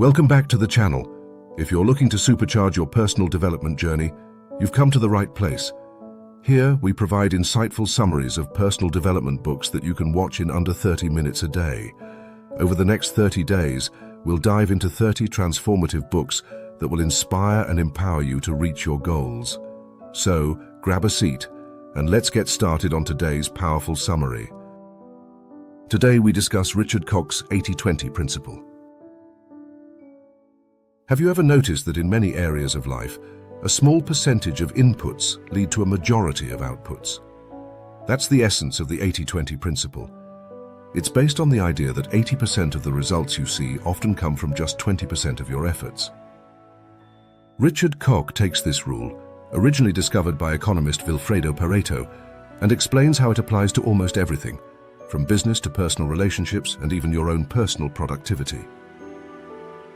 Welcome back to the channel. If you're looking to supercharge your personal development journey, you've come to the right place. Here, we provide insightful summaries of personal development books that you can watch in under 30 minutes a day. Over the next 30 days, we'll dive into 30 transformative books that will inspire and empower you to reach your goals. So, grab a seat, and let's get started on today's powerful summary. Today, we discuss Richard Koch's 80-20 principle. Have you ever noticed that in many areas of life, a small percentage of inputs lead to a majority of outputs? That's the essence of the 80-20 principle. It's based on the idea that 80% of the results you see often come from just 20% of your efforts. Richard Koch takes this rule, originally discovered by economist Wilfredo Pareto, and explains how it applies to almost everything, from business to personal relationships and even your own personal productivity.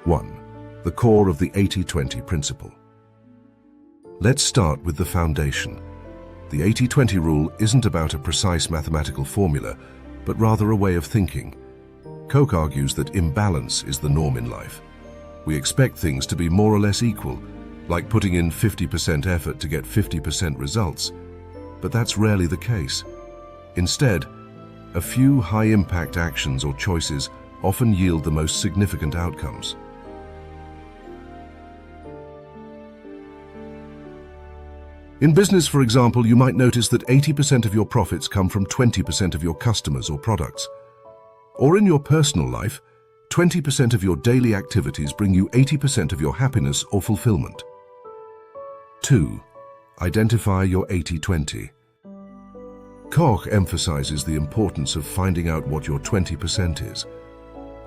1. The core of the 80-20 principle. Let's start with the foundation. The 80-20 rule isn't about a precise mathematical formula, but rather a way of thinking. Koch argues that imbalance is the norm in life. We expect things to be more or less equal, like putting in 50% effort to get 50% results. But that's rarely the case. Instead, a few high-impact actions or choices often yield the most significant outcomes. In business, for example, you might notice that 80% of your profits come from 20% of your customers or products. Or in your personal life, 20% of your daily activities bring you 80% of your happiness or fulfillment. 2. Identify your 80-20. Koch emphasizes the importance of finding out what your 20% is.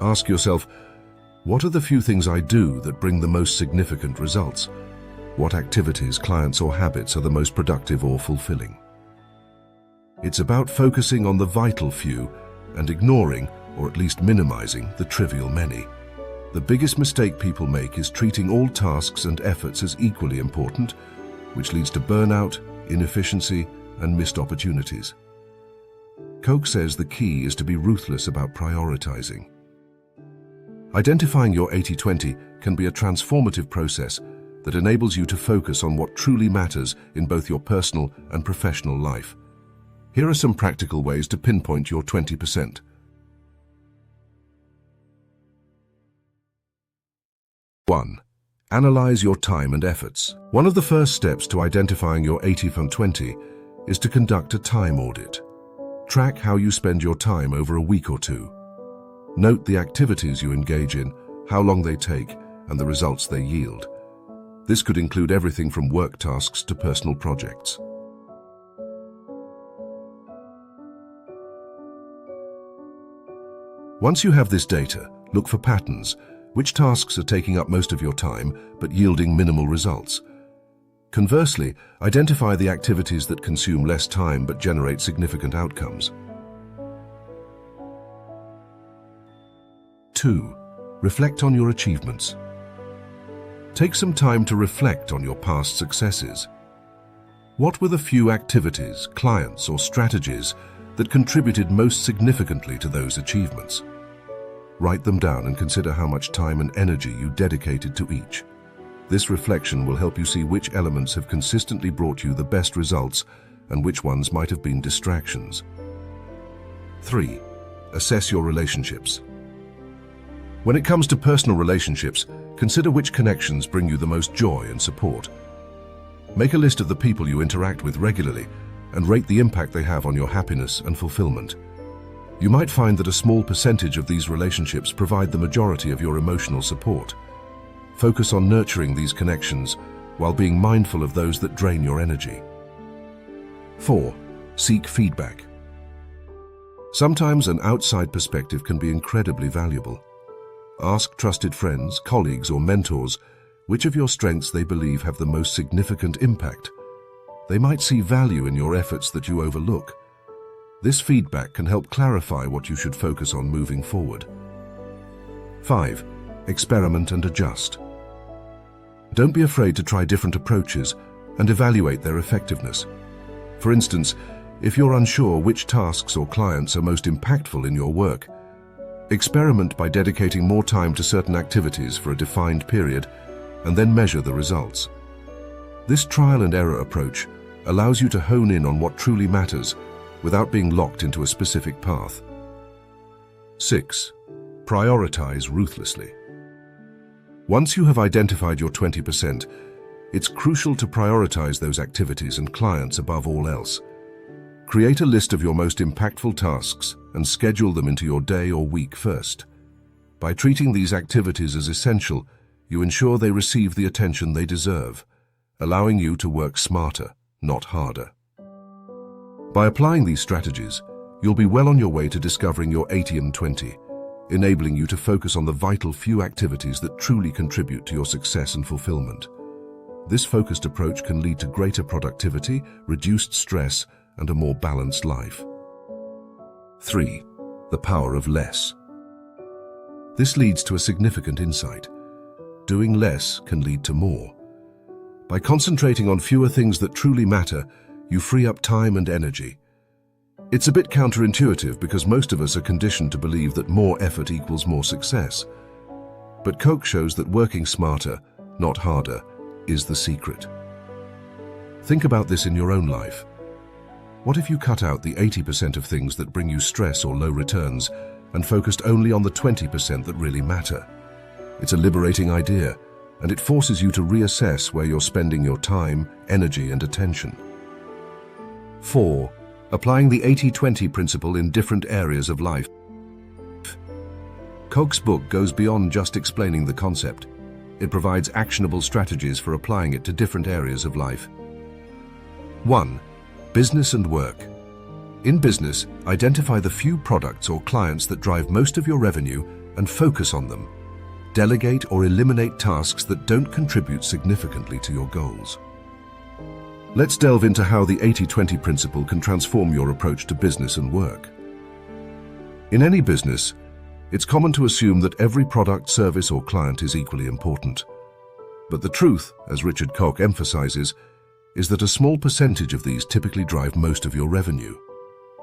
Ask yourself, what are the few things I do that bring the most significant results? What activities, clients, or habits are the most productive or fulfilling? It's about focusing on the vital few and ignoring, or at least minimizing, the trivial many. The biggest mistake people make is treating all tasks and efforts as equally important, which leads to burnout, inefficiency, and missed opportunities. Koch says the key is to be ruthless about prioritizing. Identifying your 80-20 can be a transformative process that enables you to focus on what truly matters in both your personal and professional life. Here are some practical ways to pinpoint your 20%. 1. Analyze your time and efforts. One of the first steps to identifying your 80 from 20 is to conduct a time audit. Track how you spend your time over a week or two. Note the activities you engage in, how long they take, and the results they yield. This could include everything from work tasks to personal projects. Once you have this data, look for patterns. Which tasks are taking up most of your time but yielding minimal results? Conversely, identify the activities that consume less time but generate significant outcomes. 2. Reflect on your achievements. Take some time to reflect on your past successes. What were the few activities, clients, or strategies that contributed most significantly to those achievements? Write them down and consider how much time and energy you dedicated to each. This reflection will help you see which elements have consistently brought you the best results and which ones might have been distractions. 3. Assess your relationships. When it comes to personal relationships, consider which connections bring you the most joy and support. Make a list of the people you interact with regularly and rate the impact they have on your happiness and fulfillment. You might find that a small percentage of these relationships provide the majority of your emotional support. Focus on nurturing these connections while being mindful of those that drain your energy. 4. Seek feedback. Sometimes an outside perspective can be incredibly valuable. Ask trusted friends, colleagues, or mentors which of your strengths they believe have the most significant impact. They might see value in your efforts that you overlook. This feedback can help clarify what you should focus on moving forward. 5. Experiment and adjust. Don't be afraid to try different approaches and evaluate their effectiveness. For instance, if you're unsure which tasks or clients are most impactful in your work, Experiment by dedicating more time to certain activities for a defined period and then measure the results. This trial and error approach allows you to hone in on what truly matters without being locked into a specific path. 6. Prioritize ruthlessly. Once you have identified your 20%, it's crucial to prioritize those activities and clients above all else. Create a list of your most impactful tasks and schedule them into your day or week first. By treating these activities as essential, you ensure they receive the attention they deserve, allowing you to work smarter, not harder. By applying these strategies, you'll be well on your way to discovering your 80 and 20, enabling you to focus on the vital few activities that truly contribute to your success and fulfillment. This focused approach can lead to greater productivity, reduced stress, and a more balanced life. 3. The power of less. This leads to a significant insight. Doing less can lead to more. By concentrating on fewer things that truly matter, you free up time and energy. It's a bit counterintuitive because most of us are conditioned to believe that more effort equals more success. But Koch shows that working smarter, not harder, is the secret. Think about this in your own life. What if you cut out the 80% of things that bring you stress or low returns and focused only on the 20% that really matter? It's a liberating idea, and it forces you to reassess where you're spending your time, energy, and attention. 4. Applying the 80-20 principle in different areas of life. Koch's book goes beyond just explaining the concept. It provides actionable strategies for applying it to different areas of life. 1. Business and work. In business, identify the few products or clients that drive most of your revenue and focus on them. Delegate or eliminate tasks that don't contribute significantly to your goals. Let's delve into how the 80-20 principle can transform your approach to business and work. In any business, it's common to assume that every product, service, or client is equally important. But the truth, as Richard Koch emphasizes, is that a small percentage of these typically drive most of your revenue.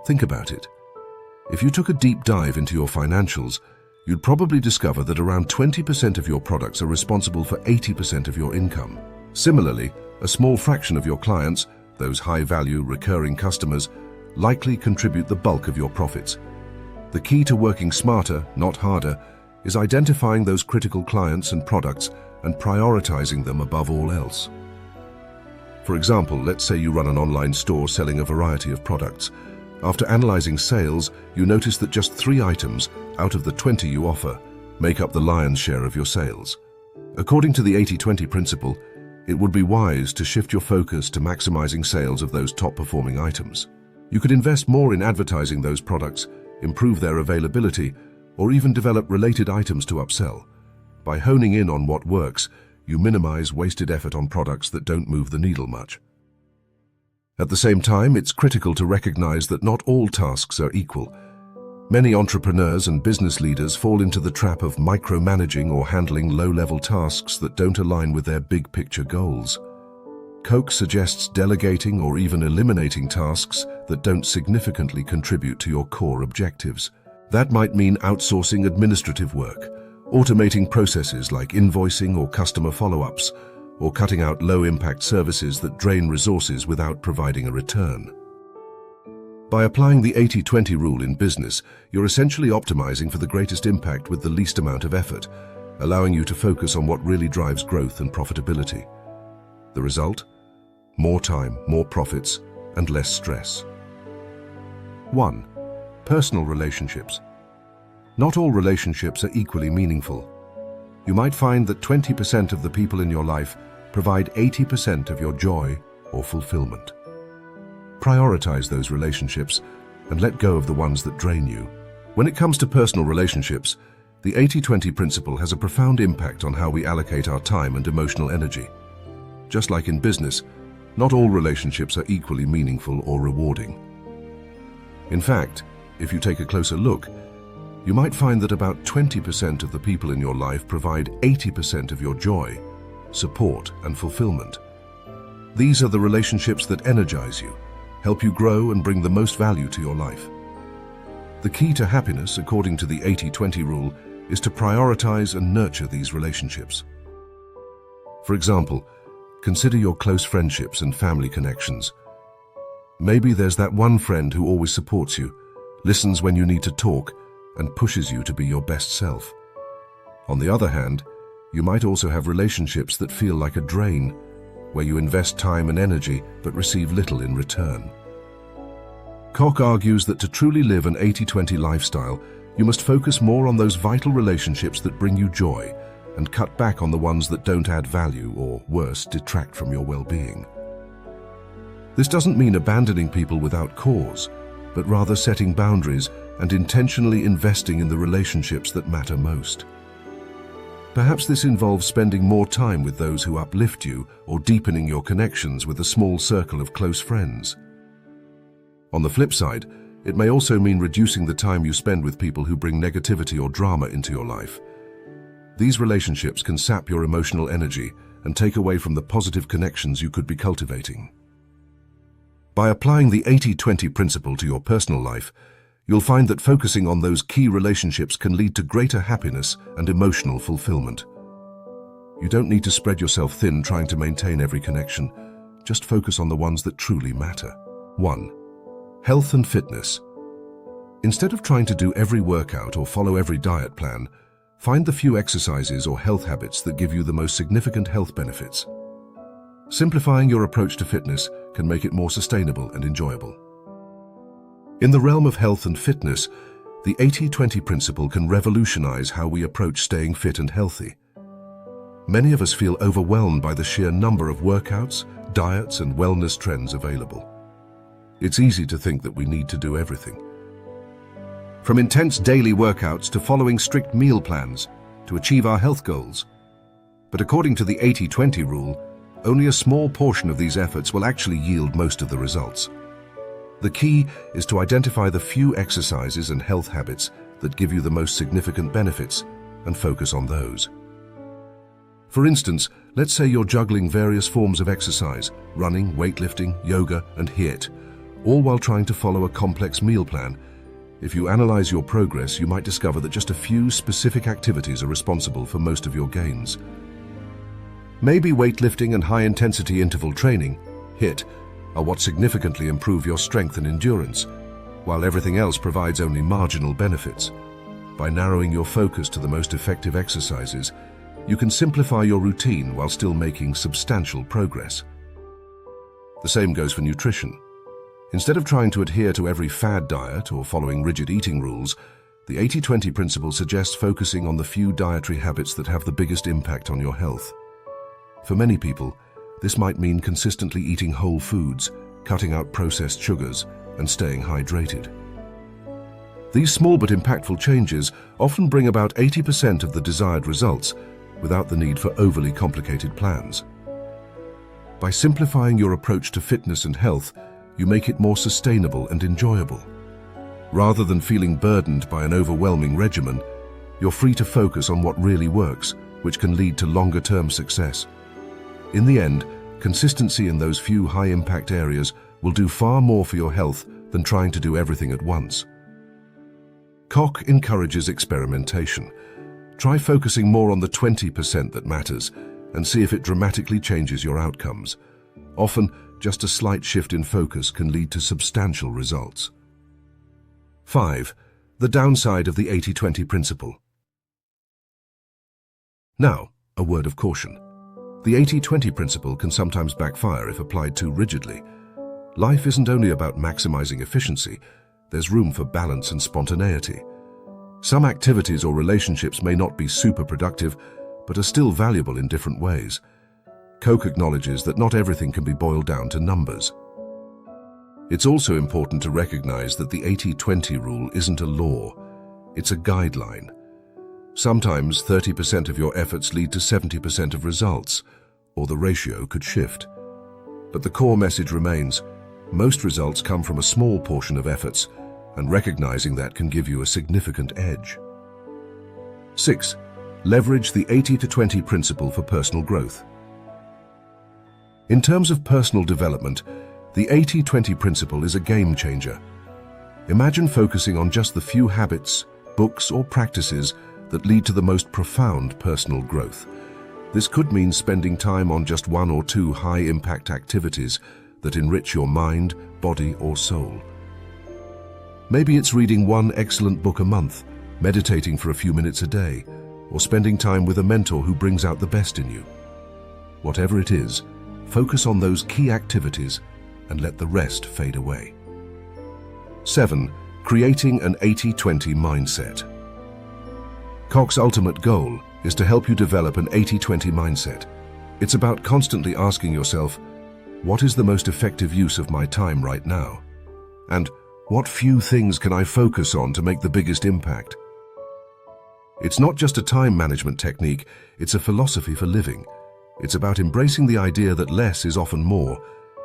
Think about it. If you took a deep dive into your financials, you'd probably discover that around 20% of your products are responsible for 80% of your income. Similarly, a small fraction of your clients, those high-value, recurring customers, likely contribute the bulk of your profits. The key to working smarter, not harder, is identifying those critical clients and products and prioritizing them above all else. For example, let's say you run an online store selling a variety of products. After analyzing sales, you notice that just 3 items out of the 20 you offer make up the lion's share of your sales. According to the 80-20 principle, it would be wise to shift your focus to maximizing sales of those top-performing items. You could invest more in advertising those products, improve their availability, or even develop related items to upsell. By honing in on what works, you minimize wasted effort on products that don't move the needle much. At the same time, it's critical to recognize that not all tasks are equal. Many entrepreneurs and business leaders fall into the trap of micromanaging or handling low-level tasks that don't align with their big-picture goals. Koch suggests delegating or even eliminating tasks that don't significantly contribute to your core objectives. That might mean outsourcing administrative work, automating processes like invoicing or customer follow-ups, or cutting out low-impact services that drain resources without providing a return. By applying the 80-20 rule in business, you're essentially optimizing for the greatest impact with the least amount of effort, allowing you to focus on what really drives growth and profitability. The result? More time, more profits, and less stress. 1. Personal relationships. Not all relationships are equally meaningful. You might find that 20% of the people in your life provide 80% of your joy or fulfillment. Prioritize those relationships and let go of the ones that drain you. When it comes to personal relationships, the 80-20 principle has a profound impact on how we allocate our time and emotional energy. Just like in business, not all relationships are equally meaningful or rewarding. In fact, if you take a closer look, you might find that about 20% of the people in your life provide 80% of your joy, support, and fulfillment. These are the relationships that energize you, help you grow, and bring the most value to your life. The key to happiness, according to the 80-20 rule, is to prioritize and nurture these relationships. For example, consider your close friendships and family connections. Maybe there's that one friend who always supports you, listens when you need to talk, and pushes you to be your best self. On the other hand, you might also have relationships that feel like a drain, where you invest time and energy but receive little in return. Koch argues that to truly live an 80-20 lifestyle, you must focus more on those vital relationships that bring you joy and cut back on the ones that don't add value or, worse, detract from your well-being. This doesn't mean abandoning people without cause, but rather setting boundaries and intentionally investing in the relationships that matter most. Perhaps this involves spending more time with those who uplift you or deepening your connections with a small circle of close friends. On the flip side, it may also mean reducing the time you spend with people who bring negativity or drama into your life. These relationships can sap your emotional energy and take away from the positive connections you could be cultivating. By applying the 80-20 principle to your personal life, you'll find that focusing on those key relationships can lead to greater happiness and emotional fulfillment. You don't need to spread yourself thin trying to maintain every connection. Just focus on the ones that truly matter. 1. Health and fitness. Instead of trying to do every workout or follow every diet plan, find the few exercises or health habits that give you the most significant health benefits. Simplifying your approach to fitness can make it more sustainable and enjoyable. In the realm of health and fitness, the 80-20 principle can revolutionize how we approach staying fit and healthy. Many of us feel overwhelmed by the sheer number of workouts, diets, and wellness trends available. It's easy to think that we need to do everything. From intense daily workouts to following strict meal plans to achieve our health goals. But according to the 80-20 rule, only a small portion of these efforts will actually yield most of the results. The key is to identify the few exercises and health habits that give you the most significant benefits and focus on those. For instance, let's say you're juggling various forms of exercise, running, weightlifting, yoga, and HIIT, all while trying to follow a complex meal plan. If you analyze your progress, you might discover that just a few specific activities are responsible for most of your gains. Maybe weightlifting and high-intensity interval training, HIIT, are what significantly improve your strength and endurance, while everything else provides only marginal benefits. By narrowing your focus to the most effective exercises, you can simplify your routine while still making substantial progress. The same goes for nutrition. Instead of trying to adhere to every fad diet or following rigid eating rules, the 80-20 principle suggests focusing on the few dietary habits that have the biggest impact on your health. For many people, this might mean consistently eating whole foods, cutting out processed sugars, and staying hydrated. These small but impactful changes often bring about 80% of the desired results without the need for overly complicated plans. By simplifying your approach to fitness and health, you make it more sustainable and enjoyable. Rather than feeling burdened by an overwhelming regimen, you're free to focus on what really works, which can lead to longer-term success. In the end, consistency in those few high-impact areas will do far more for your health than trying to do everything at once. Koch encourages experimentation. Try focusing more on the 20% that matters and see if it dramatically changes your outcomes. Often, just a slight shift in focus can lead to substantial results. 5. The downside of the 80-20 principle. Now, a word of caution. The 80-20 principle can sometimes backfire if applied too rigidly. Life isn't only about maximizing efficiency, there's room for balance and spontaneity. Some activities or relationships may not be super productive, but are still valuable in different ways. Koch acknowledges that not everything can be boiled down to numbers. It's also important to recognize that the 80-20 rule isn't a law, it's a guideline. Sometimes 30% of your efforts lead to 70% of results, or the ratio could shift. But the core message remains: most results come from a small portion of efforts, and recognizing that can give you a significant edge. 6. Leverage the 80-20 principle for personal growth. In terms of personal development, the 80-20 principle is a game changer. Imagine focusing on just the few habits, books, or practices that lead to the most profound personal growth. This could mean spending time on just one or two high-impact activities that enrich your mind, body, or soul. Maybe it's reading one excellent book a month, meditating for a few minutes a day, or spending time with a mentor who brings out the best in you. Whatever it is, focus on those key activities and let the rest fade away. 7. Creating an 80-20 mindset. Koch's ultimate goal is to help you develop an 80-20 mindset. It's about constantly asking yourself, what is the most effective use of my time right now? And what few things can I focus on to make the biggest impact? It's not just a time management technique, it's a philosophy for living. It's about embracing the idea that less is often more,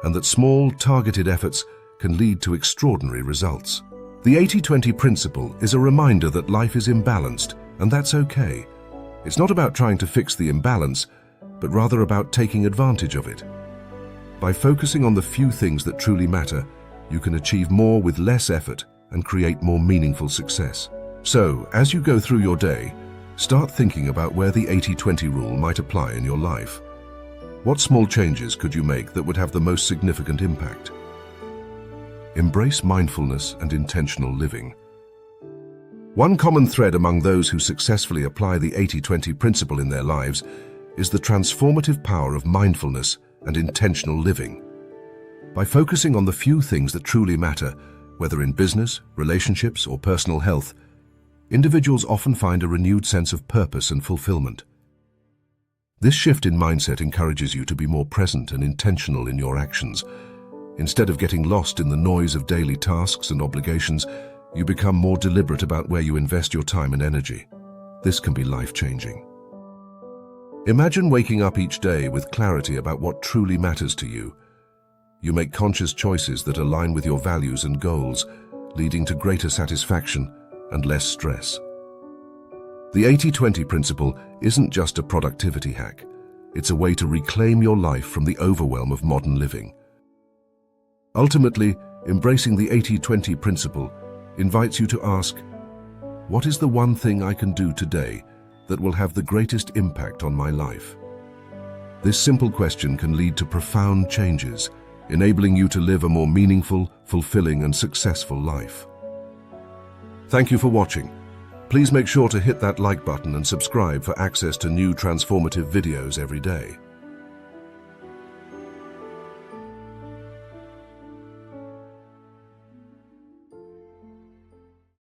and that small, targeted efforts can lead to extraordinary results. The 80-20 principle is a reminder that life is imbalanced, and that's okay. It's not about trying to fix the imbalance, but rather about taking advantage of it. By focusing on the few things that truly matter, you can achieve more with less effort and create more meaningful success. So, as you go through your day, start thinking about where the 80-20 rule might apply in your life. What small changes could you make that would have the most significant impact? Embrace mindfulness and intentional living. One common thread among those who successfully apply the 80-20 principle in their lives is the transformative power of mindfulness and intentional living. By focusing on the few things that truly matter, whether in business, relationships, or personal health, individuals often find a renewed sense of purpose and fulfillment. This shift in mindset encourages you to be more present and intentional in your actions. Instead of getting lost in the noise of daily tasks and obligations, you become more deliberate about where you invest your time and energy. This can be life-changing. Imagine waking up each day with clarity about what truly matters to you. You make conscious choices that align with your values and goals, leading to greater satisfaction and less stress. The 80-20 principle isn't just a productivity hack. It's a way to reclaim your life from the overwhelm of modern living. Ultimately, embracing the 80-20 principle invites you to ask, what is the one thing I can do today that will have the greatest impact on my life? This simple question can lead to profound changes, enabling you to live a more meaningful, fulfilling, and successful life. Thank you for watching. Please make sure to hit that like button and subscribe for access to new transformative videos every day.